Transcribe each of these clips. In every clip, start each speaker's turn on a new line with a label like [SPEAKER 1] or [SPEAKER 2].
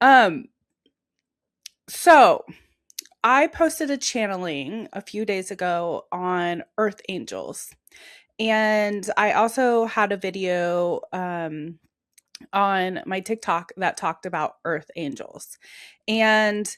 [SPEAKER 1] Um, so I posted a channeling a few days ago on earth angels. And I also had a video on my TikTok that talked about earth angels. And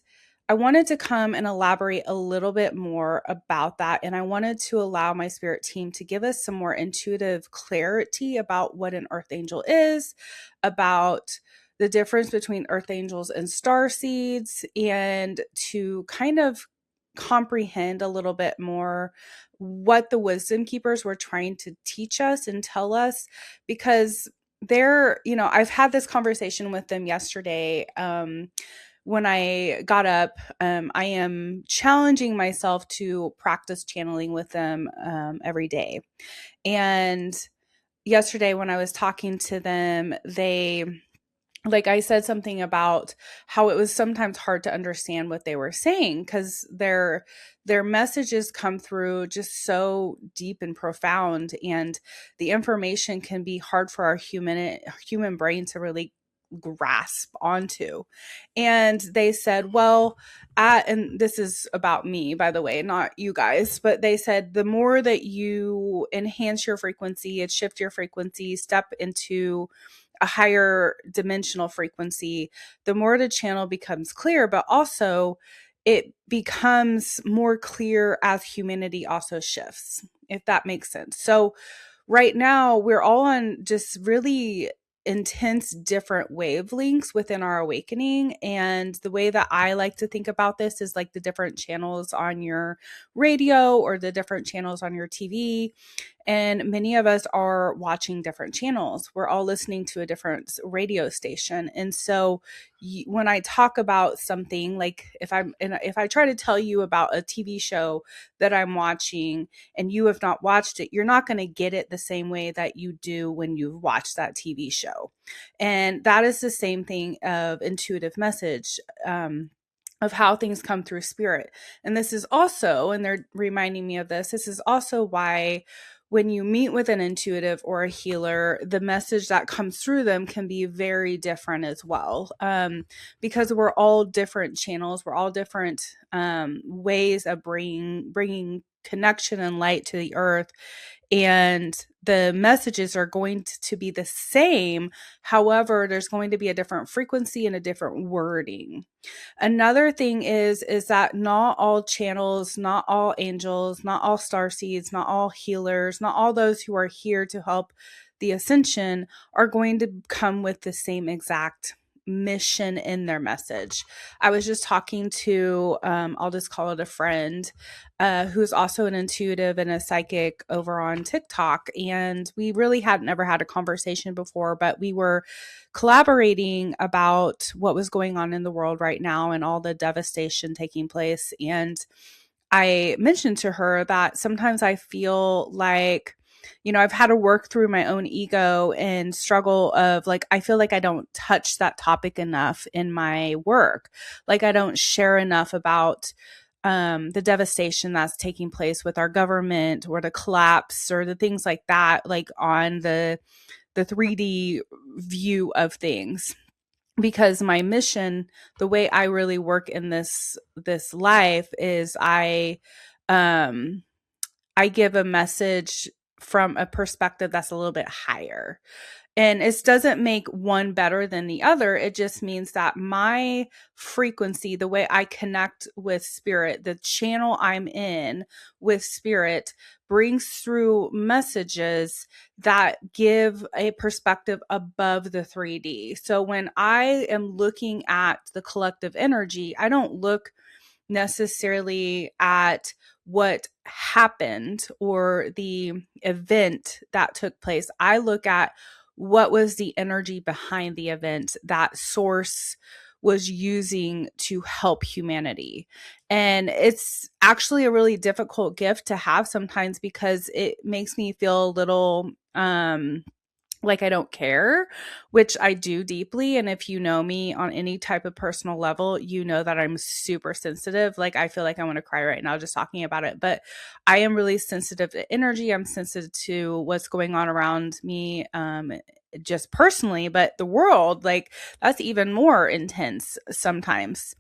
[SPEAKER 1] I wanted to come and elaborate a little bit more about that. And I wanted to allow my spirit team to give us some more intuitive clarity about what an earth angel is, about the difference between earth angels and star seeds, and to kind of comprehend a little bit more what the wisdom keepers were trying to teach us and tell us, because I've had this conversation with them yesterday. When I got up, I am challenging myself to practice channeling with them every day. And yesterday, when I was talking to them, I said something about how it was sometimes hard to understand what they were saying, because their messages come through just so deep and profound, and the information can be hard for our human brain to really grasp onto. And they said, well, and this is about me, by the way, not you guys, but they said the more that you enhance your frequency and shift your frequency, step into a higher dimensional frequency, the more the channel becomes clear, but also it becomes more clear as humanity also shifts, if that makes sense. So right now we're all on just really intense different wavelengths within our awakening. And the way that I like to think about this is like the different channels on your radio or the different channels on your TV. And many of us are watching different channels. We're all listening to a different radio station. And so when I talk about something, like if I try to tell you about a TV show that I'm watching and you have not watched it, you're not going to get it the same way that you do when you've watched that TV show. And that is the same thing of intuitive message. Of how things come through spirit. And this is also, and they're reminding me of this is also why when you meet with an intuitive or a healer, the message that comes through them can be very different as well. Because we're all different channels, we're all different ways of bringing connection and light to the earth, and the messages are going to be the same. However, there's going to be a different frequency and a different wording. Another thing is that not all channels, not all angels, not all star seeds, not all healers, not all those who are here to help the ascension are going to come with the same exact mission in their message. I was just talking to, I'll just call it a friend, who's also an intuitive and a psychic over on TikTok. And we really had never had a conversation before, but we were collaborating about what was going on in the world right now and all the devastation taking place. And I mentioned to her that sometimes I feel like, I've had to work through my own ego and struggle of like, I feel like I don't touch that topic enough in my work. Like I don't share enough about the devastation that's taking place with our government, or the collapse, or the things like that, like on the 3D view of things. Because my mission, the way I really work in this life is um I give a message from a perspective that's a little bit higher. And it doesn't make one better than the other. It just means that my frequency, the way I connect with spirit, the channel I'm in with spirit, brings through messages that give a perspective above the 3D. So when I am looking at the collective energy, I don't look necessarily at what happened or the event that took place. I look at what was the energy behind the event that source was using to help humanity. And it's actually a really difficult gift to have sometimes, because it makes me feel a little like I don't care, which I do deeply. And if you know me on any type of personal level, you know that I'm super sensitive. Like I feel like I want to cry right now just talking about it, but I am really sensitive to energy. I'm sensitive to what's going on around me, just personally, but the world, like that's even more intense sometimes.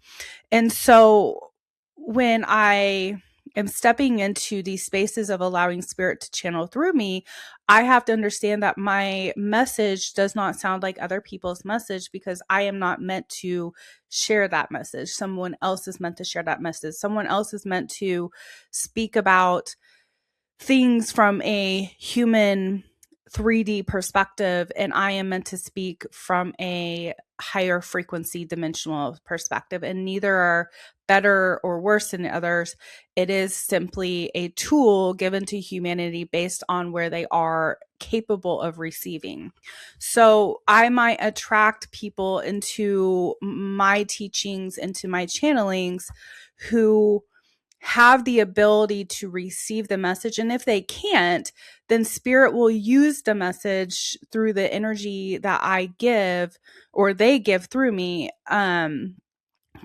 [SPEAKER 1] And so when I am stepping into these spaces of allowing spirit to channel through me, I have to understand that my message does not sound like other people's message, because I am not meant to share that message. Someone else is meant to share that message. Someone else is meant to speak about things from a human 3D perspective, and I am meant to speak from a higher frequency dimensional perspective, and neither are better or worse than others. It is simply a tool given to humanity based on where they are capable of receiving. So I might attract people into my teachings, into my channelings, who have the ability to receive the message. And if they can't, then spirit will use the message through the energy that I give, or they give through me,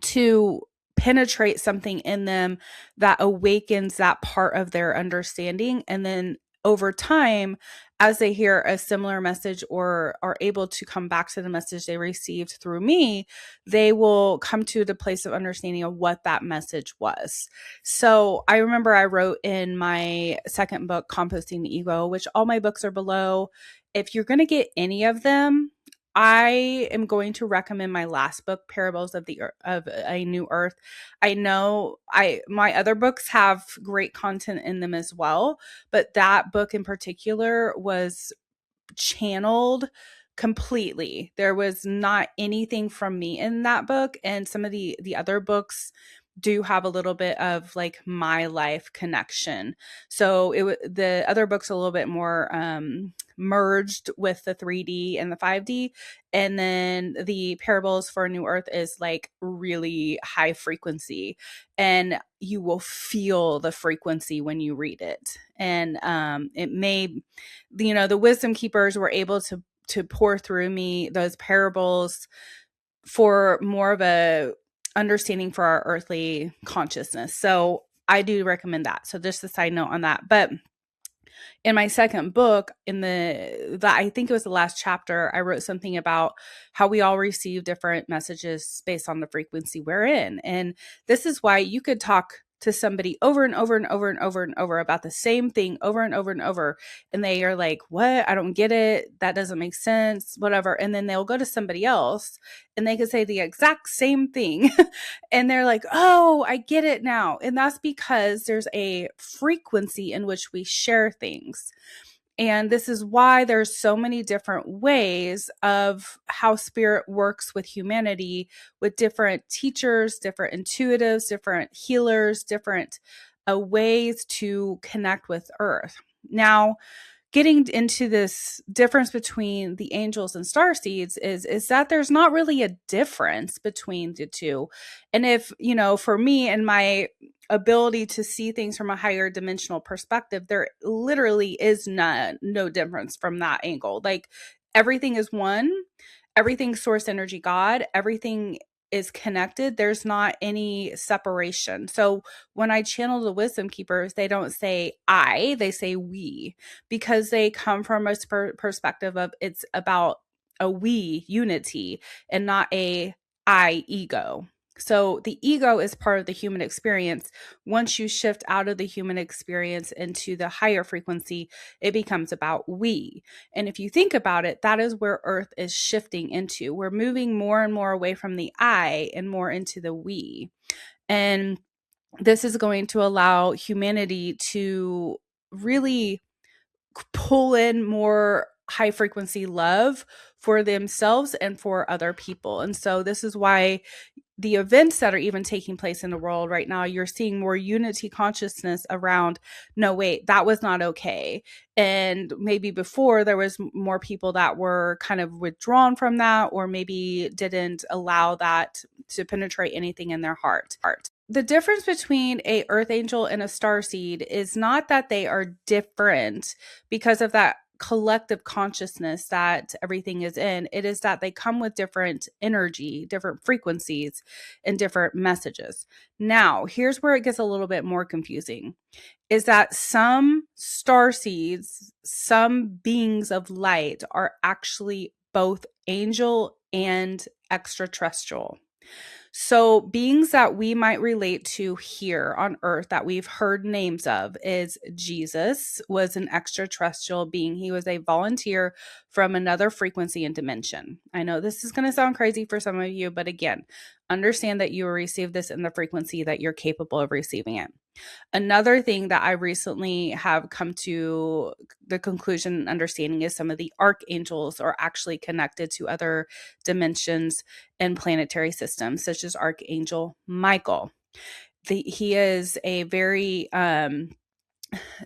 [SPEAKER 1] to penetrate something in them that awakens that part of their understanding. And then over time, as they hear a similar message or are able to come back to the message they received through me, they will come to the place of understanding of what that message was. So I remember I wrote in my second book, Composting the Ego, which all my books are below. If you're going to get any of them, I am going to recommend my last book, Parables of a New Earth. I know my other books have great content in them as well, but that book in particular was channeled completely. There was not anything from me in that book, and some of the other books do have a little bit of like my life connection. So the other book's a little bit more merged with the 3D and the 5D, and then the Parables for a New Earth is like really high frequency, and you will feel the frequency when you read it. And it may, the wisdom keepers were able to pour through me those parables for more of a understanding for our earthly consciousness. So I do recommend that. So just a side note on that. But in my second book, I think it was the last chapter, I wrote something about how we all receive different messages based on the frequency we're in. And this is why you could talk to somebody over and over and over and over and over about the same thing over and over and over, and they are like, what? I don't get it. That doesn't make sense, whatever. And then they'll go to somebody else and they could say the exact same thing. And they're like, oh, I get it now. And that's because there's a frequency in which we share things. And this is why there's so many different ways of how spirit works with humanity, with different teachers, different intuitives, different healers, different ways to connect with Earth. Now, getting into this difference between the angels and starseeds is that there's not really a difference between the two. And if, for me and my ability to see things from a higher dimensional perspective, there literally is no difference from that angle. Like everything is one, everything's source energy God, everything is connected. There's not any separation. So when I channel the wisdom keepers, they don't say I, they say we, because they come from a perspective of it's about a we unity and not a I ego. So the ego is part of the human experience. Once you shift out of the human experience into the higher frequency, it becomes about we. And if you think about it, that is where Earth is shifting into. We're moving more and more away from the I and more into the we. And this is going to allow humanity to really pull in more high frequency love for themselves and for other people. And so this is why the events that are even taking place in the world right now, you're seeing more unity consciousness around, no, wait, that was not okay. And maybe before there was more people that were kind of withdrawn from that, or maybe didn't allow that to penetrate anything in their heart. The difference between a earth angel and a starseed is not that they are different because of that collective consciousness that everything is in. It is that they come with different energy, different frequencies, and different messages. Now, here's where it gets a little bit more confusing, is that some star seeds, some beings of light are actually both angel and extraterrestrial. So, beings that we might relate to here on earth that we've heard names of is Jesus was an extraterrestrial being. He was a volunteer from another frequency and dimension. I know this is going to sound crazy for some of you, but again, understand that you will receive this in the frequency that you're capable of receiving it. Another thing that I recently have come to the conclusion and understanding is some of the archangels are actually connected to other dimensions and planetary systems, such as Archangel Michael. He is a very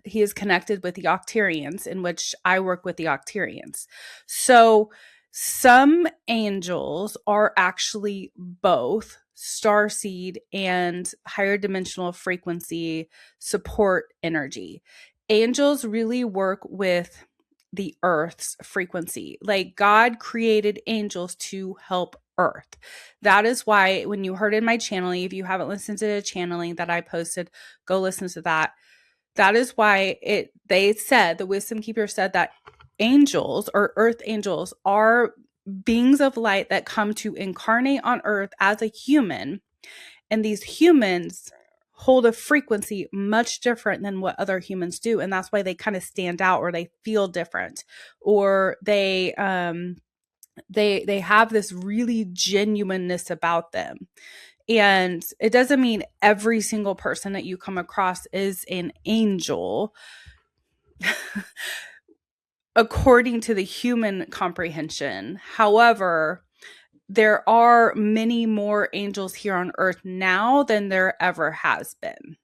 [SPEAKER 1] he is connected with the Octarians, in which I work with the Octarians. So some angels are actually both starseed and higher dimensional frequency support energy. Angels really work with the earth's frequency. Like, God created angels to help earth. That is why when you heard in my channeling, if you haven't listened to the channeling that I posted, go listen to that. That is why they said, the wisdom keeper said, that angels or earth angels are beings of light that come to incarnate on earth as a human. And these humans hold a frequency much different than what other humans do. And that's why they kind of stand out, or they feel different, or they have this really genuineness about them. And it doesn't mean every single person that you come across is an angel according to the human comprehension. However, there are many more angels here on earth now than there ever has been.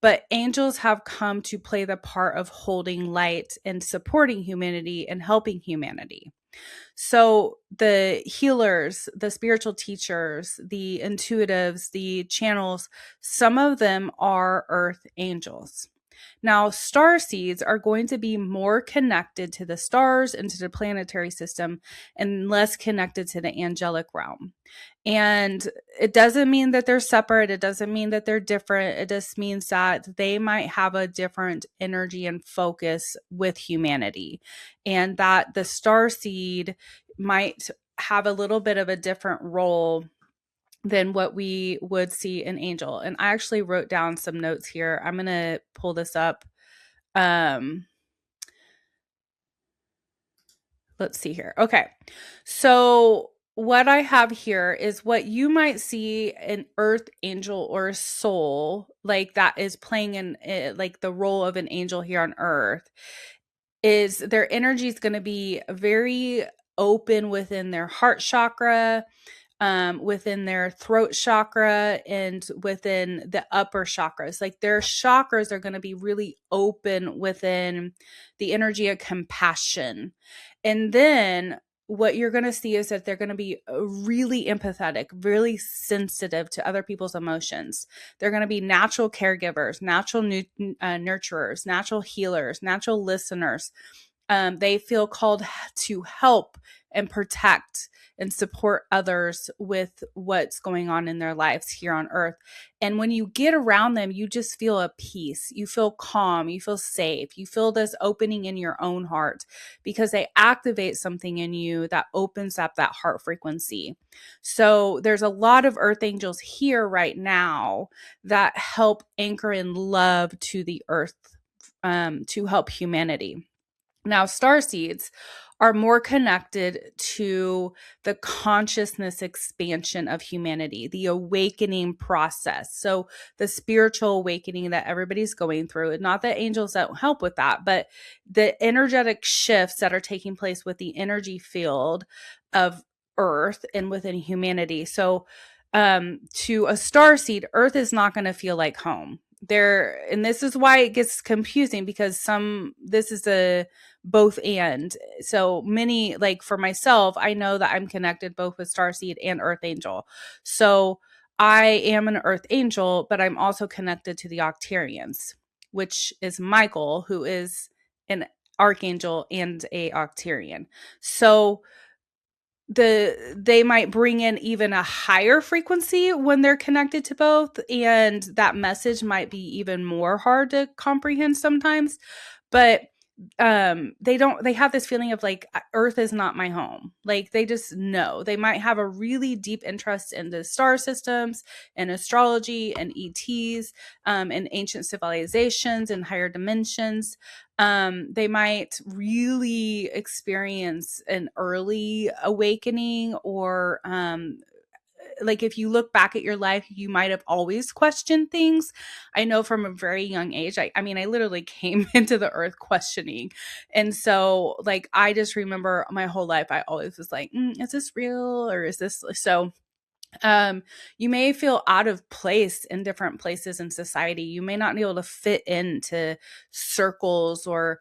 [SPEAKER 1] But angels have come to play the part of holding light and supporting humanity and helping humanity. So the healers, the spiritual teachers, the intuitives, the channels, some of them are earth angels. Now, star seeds are going to be more connected to the stars and to the planetary system and less connected to the angelic realm. And it doesn't mean that they're separate. It doesn't mean that they're different. It just means that they might have a different energy and focus with humanity, and that the star seed might have a little bit of a different role than what we would see in angel. And I actually wrote down some notes here. I'm going to pull this up. Let's see here. Okay. So what I have here is what you might see an earth angel or a soul, like that is playing in like the role of an angel here on earth, is their energy is going to be very open within their heart chakra, within their throat chakra, and within the upper chakras. Like, their chakras are going to be really open within the energy of compassion. And then what you're going to see is that they're going to be really empathetic, really sensitive to other people's emotions. They're going to be natural caregivers, natural nurturers, natural healers, natural listeners. They feel called to help and protect and support others with what's going on in their lives here on earth. And when you get around them, you just feel a peace. You feel calm. You feel safe. You feel this opening in your own heart, because they activate something in you that opens up that heart frequency. So there's a lot of earth angels here right now that help anchor in love to the earth, to help humanity. Now, starseeds are more connected to the consciousness expansion of humanity, the awakening process. So the spiritual awakening that everybody's going through, and not that angels don't help with that, but the energetic shifts that are taking place with the energy field of earth and within humanity. So to a starseed, earth is not going to feel like home. And this is why it gets confusing, because this is a both and. So many, like for myself, I know that I'm connected both with starseed and earth angel. So I am an earth angel, but I'm also connected to the Octarians, which is Michael, who is an archangel and a octarian. So they might bring in even a higher frequency when they're connected to both, and that message might be even more hard to comprehend sometimes. But they have this feeling of like, earth is not my home. Like, they just know. They might have a really deep interest in the star systems and astrology and ETs, and ancient civilizations and higher dimensions. They might really experience an early awakening, or like, if you look back at your life, you might have always questioned things. I know from a very young age, I mean, I literally came into the earth questioning. And so, like, I just remember my whole life, I always was like, is this real, or is this so? You may feel out of place in different places in society. You may not be able to fit into circles, or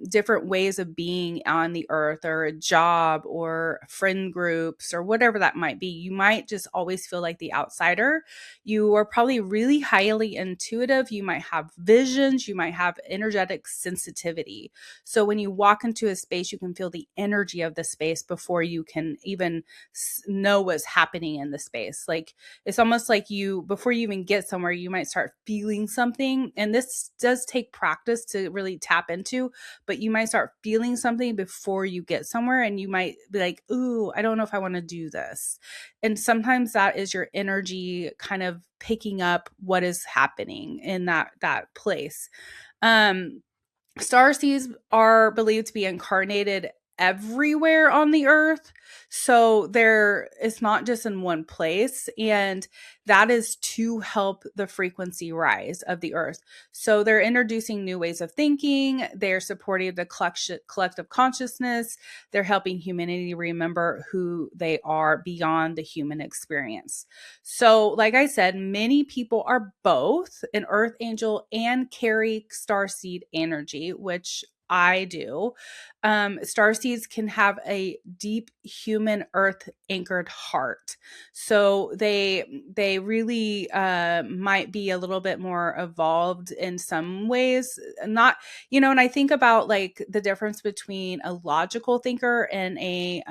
[SPEAKER 1] different ways of being on the earth, or a job, or friend groups, or whatever that might be. You might just always feel like the outsider. You are probably really highly intuitive. You might have visions. You might have energetic sensitivity. So when you walk into a space, you can feel the energy of the space before you can even know what's happening in the space. Like, it's almost like you, before you even get somewhere, you might start feeling something. And this does take practice to really tap into, but you might start feeling something before you get somewhere, and you might be like, ooh, I don't know if I want to do this. And sometimes that is your energy kind of picking up what is happening in that place. um Starseeds are believed to be incarnated everywhere on the earth. So it's not just in one place. And that is to help the frequency rise of the earth. So they're introducing new ways of thinking. They're supporting the collective consciousness. They're helping humanity remember who they are beyond the human experience. So, like I said, many people are both an earth angel and carry starseed energy, which I do. Starseeds can have a deep human earth anchored heart. So they really might be a little bit more evolved in some ways. Not, and I think about like the difference between a logical thinker and a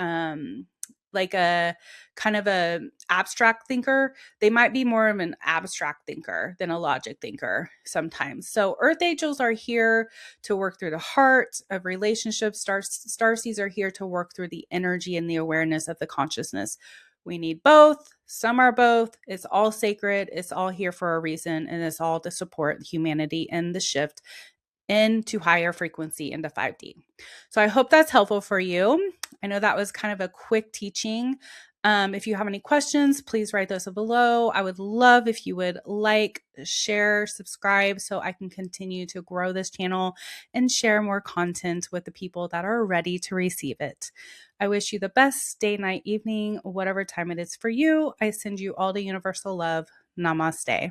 [SPEAKER 1] like a kind of a abstract thinker. They might be more of an abstract thinker than a logic thinker sometimes. So earth angels are here to work through the heart of relationships. Starseeds are here to work through the energy and the awareness of the consciousness. We need both. Some are both. It's all sacred. It's all here for a reason. And it's all to support humanity and the shift into higher frequency into 5D. So I hope that's helpful for you. I know that was kind of a quick teaching. If you have any questions, please write those below. I would love if you would like, share, subscribe, so I can continue to grow this channel and share more content with the people that are ready to receive it. I wish you the best day, night, evening, whatever time it is for you. I send you all the universal love. Namaste.